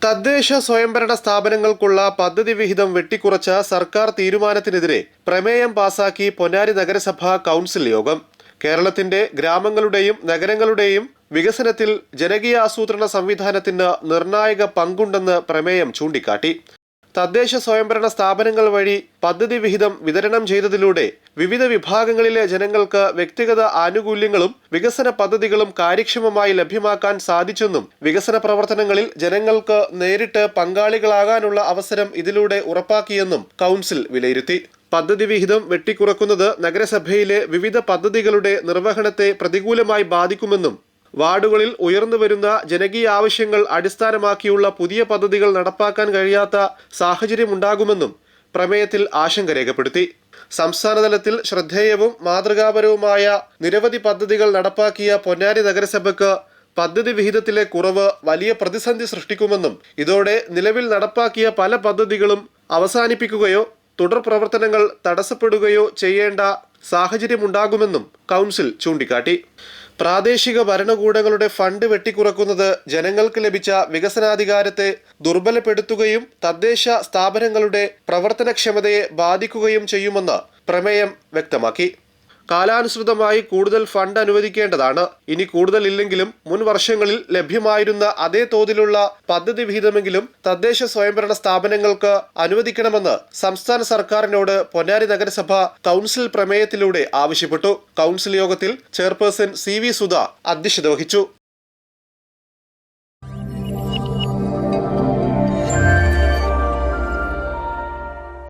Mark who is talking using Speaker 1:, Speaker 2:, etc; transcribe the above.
Speaker 1: തദ്ദേശ സ്വയംഭരണ സ്ഥാപനങ്ങൾക്കുള്ള പദ്ധതി വിഹിതം വെട്ടിക്കുറച്ച സർക്കാർ തീരുമാനത്തിനെതിരെ പ്രമേയം പാസാക്കി പൊന്നാനി നഗരസഭ കൗൺസിൽ യോഗം. കേരളത്തിന്റെ ഗ്രാമങ്ങളുടെയും നഗരങ്ങളുടെയും വികസനത്തിൽ ജനകീയ ആസൂത്രണ സംവിധാനത്തിന് നിർണായക പങ്കുണ്ടെന്ന് പ്രമേയം ചൂണ്ടിക്കാട്ടി. തദ്ദേശ സ്വയംഭരണ സ്ഥാപനങ്ങൾ വഴി പദ്ധതി വിഹിതം വിതരണം ചെയ്തതിലൂടെ വിവിധ വിഭാഗങ്ങളിലെ ജനങ്ങൾക്ക് വ്യക്തിഗത ആനുകൂല്യങ്ങളും വികസന പദ്ധതികളും കാര്യക്ഷമമായി ലഭ്യമാക്കാൻ സാധിച്ചെന്നും വികസന പ്രവർത്തനങ്ങളിൽ ജനങ്ങൾക്ക് നേരിട്ട് പങ്കാളികളാകാനുള്ള അവസരം ഇതിലൂടെ ഉറപ്പാക്കിയെന്നും കൗൺസിൽ വിലയിരുത്തി. പദ്ധതി വിഹിതം വെട്ടിക്കുറക്കുന്നത് നഗരസഭയിലെ വിവിധ പദ്ധതികളുടെ നിർവഹണത്തെ പ്രതികൂലമായി ബാധിക്കുമെന്നും വാർഡുകളിൽ ഉയർന്നുവരുന്ന ജനകീയ ആവശ്യങ്ങൾ അടിസ്ഥാനമാക്കിയുള്ള പുതിയ പദ്ധതികൾ നടപ്പാക്കാൻ കഴിയാത്ത സാഹചര്യമുണ്ടാകുമെന്നും പ്രമേയത്തിൽ ആശങ്ക രേഖപ്പെടുത്തി. സംസ്ഥാനതലത്തിൽ ശ്രദ്ധേയവും മാതൃകാപരവുമായ നിരവധി പദ്ധതികൾ നടപ്പാക്കിയ പൊന്നാനി നഗരസഭയ്ക്ക് പദ്ധതി വിഹിതത്തിലെ കുറവ് വലിയ പ്രതിസന്ധി സൃഷ്ടിക്കുമെന്നും ഇതോടെ നിലവിൽ നടപ്പാക്കിയ പല പദ്ധതികളും അവസാനിപ്പിക്കുകയോ തുടർ പ്രവർത്തനങ്ങൾ തടസ്സപ്പെടുകയോ ചെയ്യേണ്ട സാഹചര്യമുണ്ടാകുമെന്നും കൗൺസിൽ ചൂണ്ടിക്കാട്ടി. പ്രാദേശിക ഭരണകൂടങ്ങളുടെ ഫണ്ട് വെട്ടിക്കുറക്കുന്നത് ജനങ്ങൾക്ക് ലഭിച്ച വികസനാധികാരത്തെ ദുർബലപ്പെടുത്തുകയും തദ്ദേശ സ്ഥാപനങ്ങളുടെ പ്രവർത്തനക്ഷമതയെ ബാധിക്കുകയും ചെയ്യുമെന്ന് പ്രമേയം വ്യക്തമാക്കി. കാലാനുസൃതമായി കൂടുതൽ ഫണ്ട് അനുവദിക്കേണ്ടതാണ്. ഇനി കൂടുതൽ ഇല്ലെങ്കിലും മുൻ വർഷങ്ങളിൽ ലഭ്യമായിരുന്ന അതേ തോതിലുള്ള പദ്ധതി വിഹിതമെങ്കിലും തദ്ദേശ സ്വയംഭരണ സ്ഥാപനങ്ങൾക്ക് അനുവദിക്കണമെന്ന് സംസ്ഥാന സർക്കാരിനോട് പൊന്നാനി നഗരസഭ കൗൺസിൽ പ്രമേയത്തിലൂടെ ആവശ്യപ്പെട്ടു. കൗൺസിൽ യോഗത്തിൽ ചെയർപേഴ്സൺ CV സുധ അധ്യക്ഷത വഹിച്ചു.